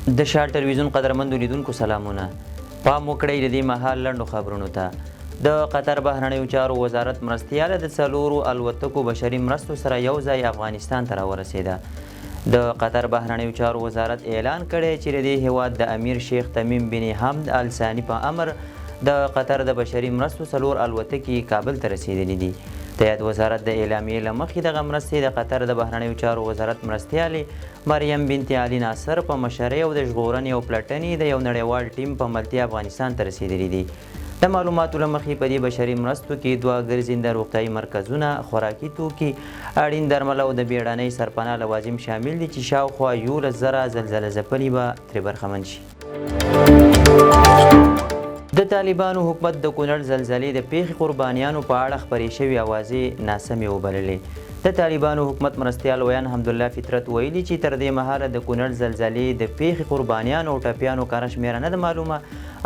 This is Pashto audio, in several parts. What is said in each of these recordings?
د شال ټلویزیون قدرمندو لیدونکو سلامونه. پام وکړئ د دې مهال لنډو خبرونو ته. د قطر بهرنیو چارو وزارت مرستیاله د 4 الوتکو بشري مرستو سره یو ځای افغانستان ته راورسېده. د قطر بهرنیو چارو وزارت اعلان کړی چې د دې هیواد د امیر شیخ تمیم بن حمد ال ثاني په امر د قطر د بشري مرستو 4 الوتکې کابل ته رسېدلې دي. د یاد وزارت د اعلامیې له مخې دغه مرستې د قطر د بهرنیو چارو وزارت مرستیالې مریم بنت علي ناصر په مشرۍ او د ژغورنې او پلټنې د یو نړیوال ټیم په ملتیا افغانستان ته رسېدلي دي. د معلوماتو له مخې په دې بشري مرستو کې 2 ګرځنده روغتیایي مرکزونه، خوراکي توکي، اړین درمل او د بیړنۍ سرپناه لوازم شامل دي چې شاوخوا 11,000 زلزله ځپلي به ترې برخمن شي. د طالبانو حکومت د کونړ زلزلې د پیښې قربانیانو په اړه خپرې شوې اوازې ناسمې وبللې. د طالبانو حکومت مرستیال ویان حمدالله فطرت ویلي چې تر دې مهاله د کونړ زلزلې د پیښې قربانیانو او ټپیانو کره شمېره نه ده معلومه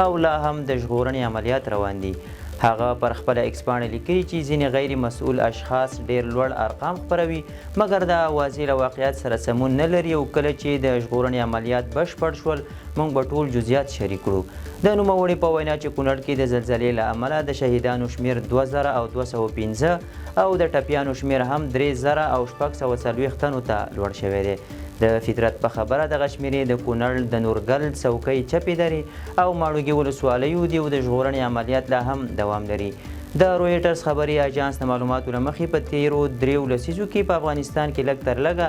او لا هم د ژغورنې عملیات روان دي. هغه پر خپله ایکس پاڼه لیکلي چې ځینې غیر مسؤل اشخاص ډیر لوړ ارقام خپروي مګر د اوازې له واقعیت سره سمون نه لري او کله چې د ژغورنې عملیات بشپړ شول موږ به ټول جزئیات شریک کړو. د نوموړي په وینا چې کونړ کې د زلزلې له امله د شهیدانو شمیر 2215 او د ټپیانو شمیر هم 3000 او 640 تنو ته لوړ شوی دی. د فطرت په خبره دغه شمیرې د کونړ د نورګل څوکۍ چپې درې او ماړوګي ولسوالیو دي او د ژغورنې عملیات لا هم دوام لري. د رویټرز خبري اژانس د معلوماتو له مخې په تیرو 3 لسیزو کې په افغانستان کې لږ تر لږه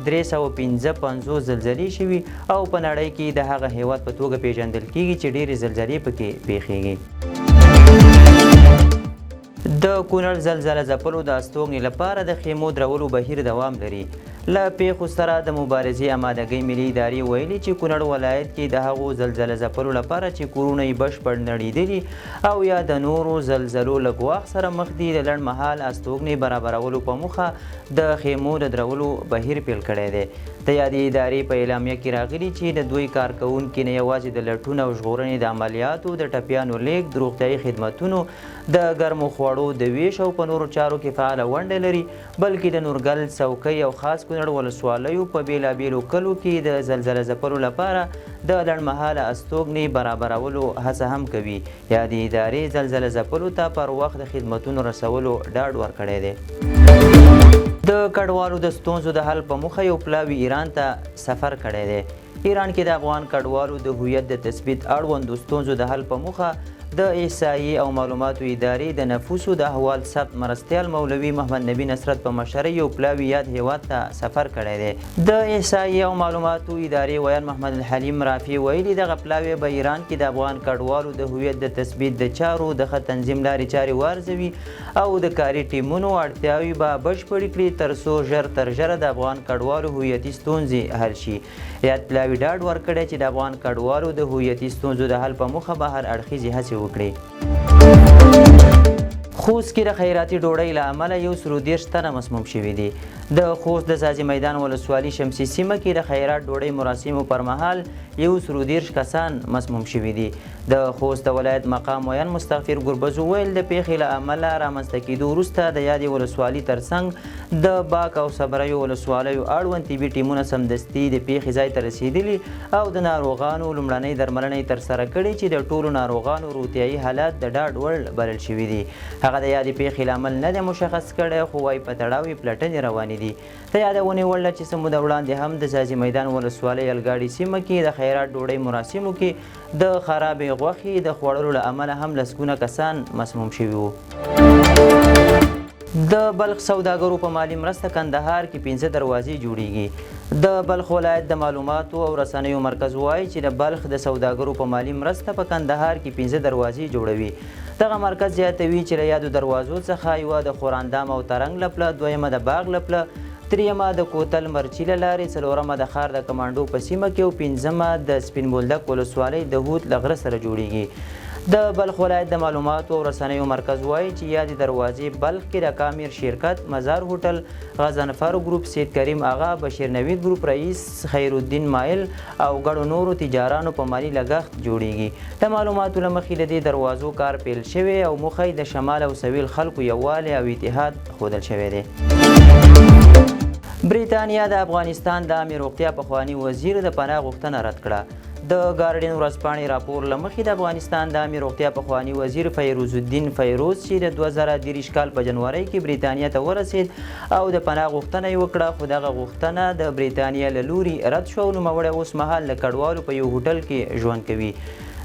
355 زلزلې شوي او په نړۍ کې د هغه هیواد په توګه پیژندل کیږي چې ډېرې زلزلې پکې پیښیږي. د کونړ زلزله ځپلو د استوګنې لپاره د خیمو درولو بهیر دوام لري. له پیښو سره د مبارزې امادګۍ ملي ادارې ویلي چې کونړ ولایت کې د هغو زلزله ځپلو لپاره چې کورونه یې بشپړ نړېدلي او یا د نورو زلزلو له ګواښ سره مخ دي د لنډ مهال استوګنې برابرولو په موخه د خیمو د درولو بهیر پیل کړی دی. د یادې ادارې په اعلامیه کې راغلي چې د دوی کارکوونکي نه یوازې د لټون او ژغورنې د عملیاتو، د ټپیانو لیږد، د روغتیایي خدمتونو، د ګرمو خوړو د ویش او په نورو چارو کې فعاله ونډه لري بلکې د نورګل څوکۍ او خاص کونړ ولسوالیو په بېلابېلو کلو کې د زلزله ځپلو لپاره د لنډمهاله استوګنې برابرولو هڅه هم کوي. یادې ادارې زلزله ځپلو ته پر وخت د خدمتونو رسولو ډاډ ورکړی دی. د کډوالو د ستونزو د حل په موخه یو پلاوي ایران ته سفر کړی دی. ایران کې د افغان کډوالو د هویت د تثبیت اړوندو ستونزو د حل په موخه د احصایې او معلوماتو ادارې د نفوسو د احوال ثبت مرستیال مولوي محمد نبی نصرت په مشرۍ یو پلاوي یاد هیواد ته سفر کړی دی. د احصایې او معلوماتو ادارې ویان محمد الحلیم رافي ویلي دغه پلاوی به ایران کې د افغان کډوالو د هویت د تثبیت د چارو د ښه تنظیم لارې چارې وارزوي او د کاري ټیمونو اړتیاوې به بشپړې کړي تر څو ژر تر ژره د افغان کډوالو هویتي ستونزې حل شي. یاد پلاوي ډاډ ورکړی چې د افغان کډوالو د هویتي ستونزو د حل په موخه به هر اړخیزې هڅې وکړي. خوست کې د خیراتي ډوډۍ له امله 130 تنه مسموم شوي دي. د خوست د ځاځي میدان ولسوالي شمسي سیمه کې د خیرات ډوډۍ مراسمو پر مهال 130 کسان مسموم شوي دي. د خوست د ولایت مقام ویان مستغفر ګربز وویل د پیښې له امله رامنځته کېدو وروسته د یادې ولسوالي ترڅنګ د باک او صبریو ولسوالیو اړوند طبي ټیمونه سمدستي د پیښې ځای ته رسېدلي او د ناروغانو لومړنۍ درملنې ترسره کړې چې د ټولو ناروغانو روغتیایي حالات د ډاډ وړ بلل شوي دي. هغه د یادې پیښې لامل نه دی مشخص کړی خو وایي په تړاو یې پلټنې روانې دي. د یادونې وړ ده چې څه موده وړاندې هم د ځاځي میدان ولسوالۍ الګاډي سیمه کې د خیرات ډوډۍ مراسمو کې د خرابې غوښې د خوړلو له امله هم لسګونه کسان مسموم شوي وو. د بلخ سوداګرو په مالي مرسته کندهار کې 15 دروازې جوړیږي. د بلخ ولایت د معلوماتو او رسنیو مرکز وایي چې د بلخ د سوداګرو په مالي مرسته په کندهار کې 15 دروازې جوړوي. دغه مرکز زیاتوي چې له یادو دروازو څخه یوه د خوراندام او ترنګ له پله، دویمه د باغ له پله، درېیمه د کوتل مرچي له لارې، څلورمه د ښار د کمانډو په سیمه کې او پنځمه د سپین بولدک ولسوالۍ د هوت له غره سره جوړیږي. د بلخ ولایت د معلوماتو او رسنیو مرکز وایي چې یادې دروازې بلخ کې د کامیر شرکت، مزار هوټل، غضنفر ګروپ، سید کریم آغا، بشیر نوید ګروپ رئیس، خیر الدین مایل او ګڼو نورو تجارانو په مالي لګښت جوړیږي. د معلوماتو له مخې د دې دروازو کار پیل شوی او موخه یې د شمال او سویل خلکو یووالی او اتحاد ښودل شوی دی. بریتانیا د افغانستان د عامې روغتیا پخواني وزیر د پناه غوښتنه رد کړه. د ګارډین ورځپاڼې راپور له مخې د افغانستان د عامې روغتیا پخواني وزیر فیروز الدین فیروز چې د 2023 کال په جنوري کې بریتانیا ته ورسید او د پناه غوښتنه یې وکړه، خو دغه غوښتنه د بریتانیا له لوري رد شوه او نوموړی اوس مهال له کډوالو په یو هوټل کې ژوند کوي.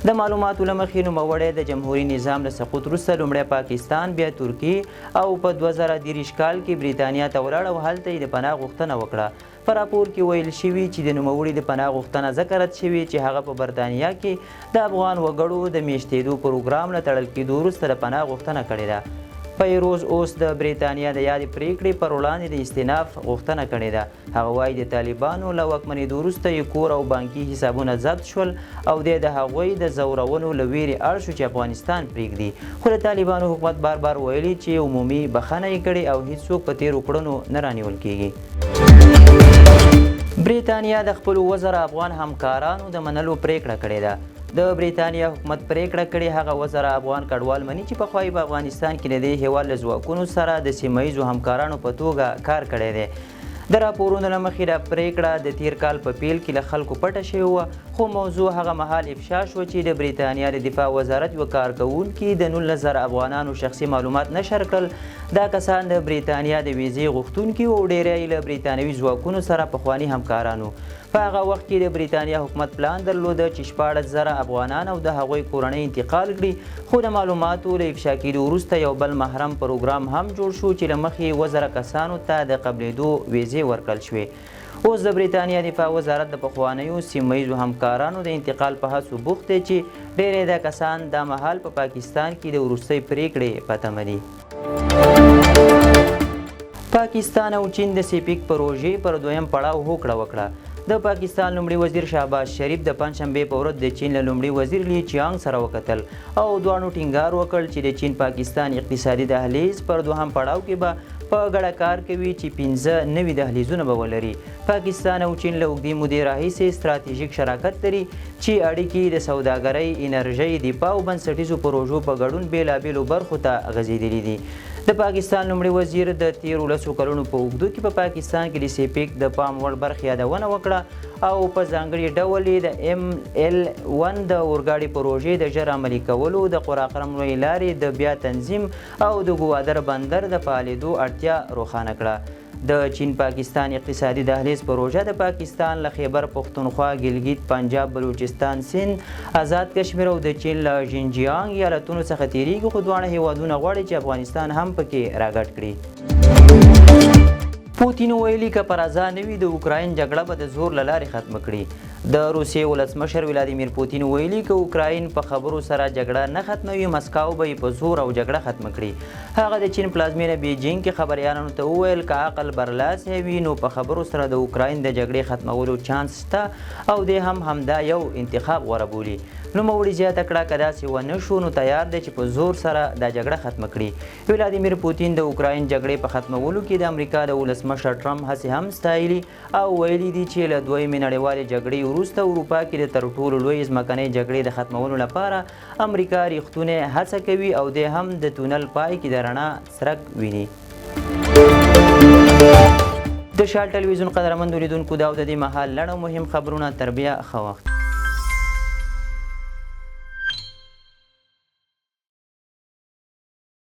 د معلوماتو له مخې نوموړی د جمهوري نظام له سقوط وروسته لومړی پاکستان بیا ترکیې او په 2023 کال کې بریتانیا ته ولاړ او هلته یې د پناه غوښتنه وکړه. په راپور کې ویل شوي چې د نوموړي د پناه غوښتنه ځکه رد شوې چې هغه په برطانیه کې د افغان وګړو د میشتېدو پروګرام له تړل کېدو وروسته د پناه غوښتنه کړې ده. فیروز اوس د بریتانیا د یادې پریکړې پر وړاندې د استیناف غوښتنه کړې ده. هغه وایي د طالبانو له واکمنېدو وروسته یې کور او بانکي حسابونه ضبط شول او دی د هغوی د ځورونو له ویرې اړ شو چې افغانستان پرېږدي، خو د طالبانو حکومت بار بار ویلي چې عمومي بخښنه یې کړې او هیڅوک په تیرو کړنو نه رانیول کېږي. بریتانیا د خپلو 1000 افغان همکارانو د منلو پریکړه کړې ده. د بریتانیا حکومت پریکړه کړې هغه 1000 افغان کډوال مني چې پخوا یې په افغانستان کې د دې هېواد له ځواکونو سره د سیمه ییزو همکارانو په توګه کار کړی دی. د راپورونو له مخې دا پریکړه د تیر کال په پیل کې له خلکو پټه شوې وه، خو موضوع هغه مهال افشا شوه چې د بریتانیا د دفاع وزارت یوه کارکوونکي د 19,000 افغانانو شخصي معلومات نشر کړل. دا کسان د بریتانیا د ویزې غوښتونکي او ډیری له بریتانوي ځواکونو سره پخواني همکارانو. په هغه وخت کې د بریتانیا حکومت پلان درلوده چې 14,000 افغانان او د هغوی کورنۍ انتقال کړي، خو د معلوماتو له افشا کېدو وروسته یو بل محرم پروګرام هم جوړ شو چې له مخې 1000 کسانو ته د قبلېدو ویزې ورکړل شوې. اوس د بریتانیا دفاع وزارت د پخوانیو سیمه ییزو همکارانو د انتقال په هڅو بوخت دی چې ډیری دا کسان دا مهال په پاکستان کې د وروستۍ پریکړې په تمه دي. پاکستان او چین د سیپیک پروژې پر دویم پړاو هوکړه وکړه. د پاکستان لومړي وزیر شهباز شریف د پنجشنبې په ورځ د چین له لومړي وزیر لی چیانګ سره وکتل او دواړو ټینګار وکړ چې د چین پاکستان اقتصادي دهلیز پر دوهم پړاو کې به په ګډه کار کوي چې 15 نوي دهلیزونه به ولري. پاکستان او چین له اوږدې مودې راهیسې ستراتیژیک شراکت لري چې اړیکې د سوداګرۍ، انرژۍ، دفاع او بنسټیزو پروژو په ګډون بېلابېلو برخو ته غځېدلي دي. د پاکستان لومړي وزیر د تیرو 10 کلونو په اوږدو کې په پاکستان کې د سیپیک د پام وړ برخې یادونه وکړه او په ځانګړي ډول یې د ML1 د اورګاډي پروژې د ژر عملي کولو، د قراقرم لویې لارې د بیا تنظیم او د ګوادر بندر د فعالېدو اړتیا روښانه کړه. د چین پاکستان اقتصادي دهلیز پروژه د پاکستان له خیبر پختونخوا، ګلګت، پنجاب، بلوچستان، سند، آزاد کشمیر او د چین له ژینجیانګ ایالتونو څخه تیریږي، خو دواړه هیوادونه غواړي چې افغانستان هم پکې راګډ کړي. پوتین ویلي که پر ازا نه وي د اوکراین جګړه به د زور له لارې ختمه کړي. د روسیې ولسمشر ولادیمیر پوتین ویلي که اوکراین په خبرو سره جګړه نه ختموي، مسکو به یې په زور او جګړه ختمه کړي. هغه د چین پلازمینه بیجینګ کې خبریالانو ته وویل که عقل برلاسی وي نو په خبرو سره د اوکراین د جګړې ختمولو چانس شته او دی هم همدا یو انتخاب غوره بولي. نوموړي زیاته کړه که داسې ونه شو نو تیار دی چې په زور سره دا جګړه ختمه کړي. ولادیمیر پوتین د اوکراین جګړې په ختمولو کې د امریکا د ولسمشر ټرمپ هڅې هم ستایلي او ویلي دي چې له دویمې نړیوالې جګړې وروسته اروپا کې د تر ټولو لوی ځمکنۍ جګړې د ختمولو لپاره امریکا ریښتونې هڅه کوي او دی هم د تونل پای کې د رڼا څرک ویني. د شال ټلویزیون قدرمنو لیدونکو دا او د دې مهال لنډ او مهم خبرونه تر بیا ښه وخت.